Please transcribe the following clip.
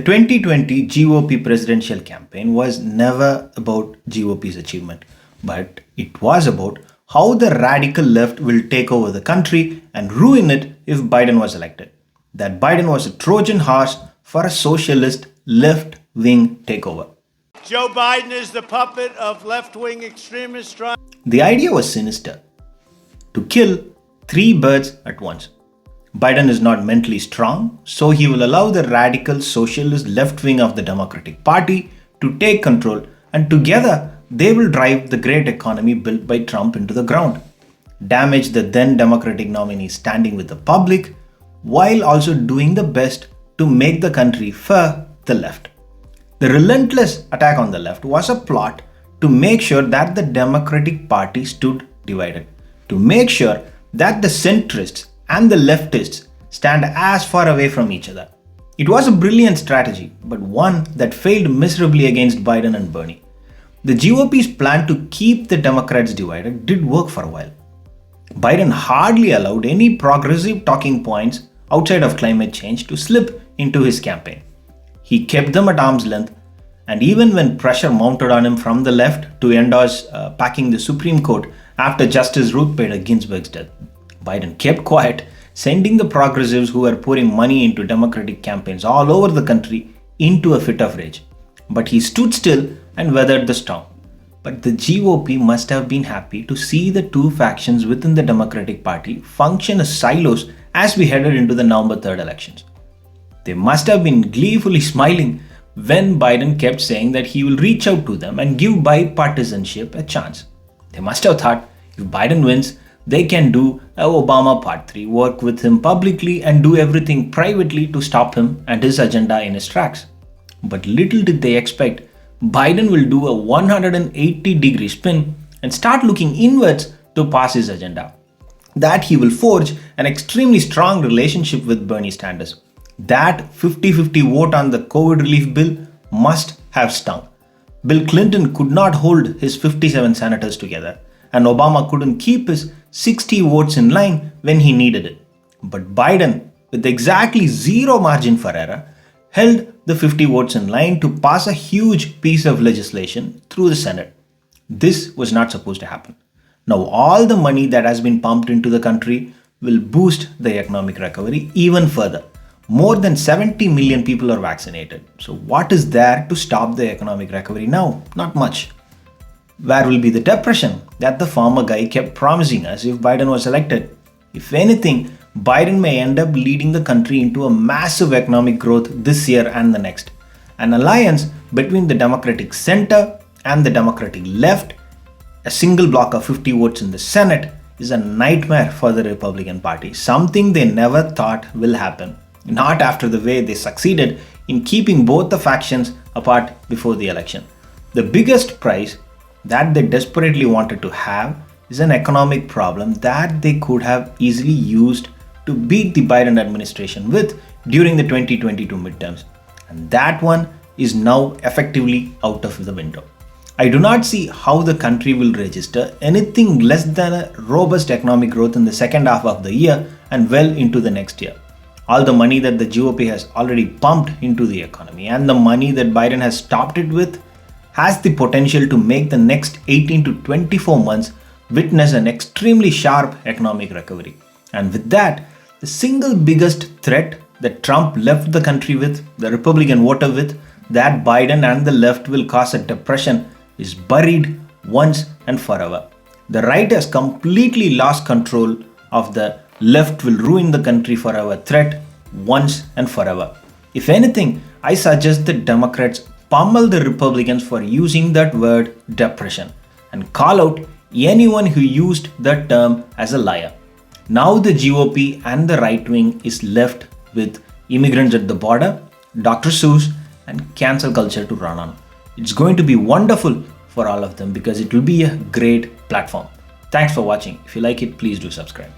The 2020 GOP presidential campaign was never about GOP's achievement, but it was about how the radical left will take over the country and ruin it if Biden was elected. That Biden was a Trojan horse for a socialist left-wing takeover. Joe Biden is the puppet of left-wing extremists trying. The idea was sinister: to kill three birds at once. Biden is not mentally strong, so he will allow the radical socialist left wing of the Democratic Party to take control, and together they will drive the great economy built by Trump into the ground, damage the then Democratic nominee standing with the public, while also doing the best to make the country for the left. The relentless attack on the left was a plot to make sure that the Democratic Party stood divided, to make sure that the centrists and the leftists stand as far away from each other. It was a brilliant strategy, but one that failed miserably against Biden and Bernie. The GOP's plan to keep the Democrats divided did work for a while. Biden hardly allowed any progressive talking points outside of climate change to slip into his campaign. He kept them at arm's length, and even when pressure mounted on him from the left to endorse packing the Supreme Court after Justice Ruth Bader Ginsburg's death, Biden kept quiet, sending the progressives who were pouring money into Democratic campaigns all over the country into a fit of rage. But he stood still and weathered the storm. But the GOP must have been happy to see the two factions within the Democratic Party function as silos as we headed into the November 3rd elections. They must have been gleefully smiling when Biden kept saying that he will reach out to them and give bipartisanship a chance. They must have thought, if Biden wins, they can do a Obama Part 3, work with him publicly and do everything privately to stop him and his agenda in his tracks. But little did they expect, Biden will do a 180-degree spin and start looking inwards to pass his agenda. That he will forge an extremely strong relationship with Bernie Sanders. That 50-50 vote on the COVID relief bill must have stung. Bill Clinton could not hold his 57 senators together, and Obama couldn't keep his 60 votes in line when he needed it. But Biden, with exactly zero margin for error, held the 50 votes in line to pass a huge piece of legislation through the Senate. This was not supposed to happen. Now all the money that has been pumped into the country will boost the economic recovery even further. More than 70 million people are vaccinated. So what is there to stop the economic recovery now? Not much. Where will be the depression that the former guy kept promising us if Biden was elected? If anything, Biden may end up leading the country into a massive economic growth this year and the next. An alliance between the Democratic center and the Democratic left, a single block of 50 votes in the Senate, is a nightmare for the Republican Party, something they never thought will happen. Not after the way they succeeded in keeping both the factions apart before the election. The biggest prize that they desperately wanted to have is an economic problem that they could have easily used to beat the Biden administration with during the 2022 midterms. And that one is now effectively out of the window. I do not see how the country will register anything less than a robust economic growth in the second half of the year and well into the next year. All the money that the GOP has already pumped into the economy and the money that Biden has stopped it with has the potential to make the next 18 to 24 months witness an extremely sharp economic recovery. And with that, the single biggest threat that Trump left the country with, the Republican voter with, that Biden and the left will cause a depression is buried once and forever. The right has completely lost control of the left will ruin the country forever threat once and forever. If anything, I suggest that Democrats pummel the Republicans for using that word depression and call out anyone who used that term as a liar. Now the GOP and the right wing is left with immigrants at the border, Dr. Seuss, and cancel culture to run on. It's going to be wonderful for all of them because it will be a great platform. Thanks for watching. If you like it, please do subscribe.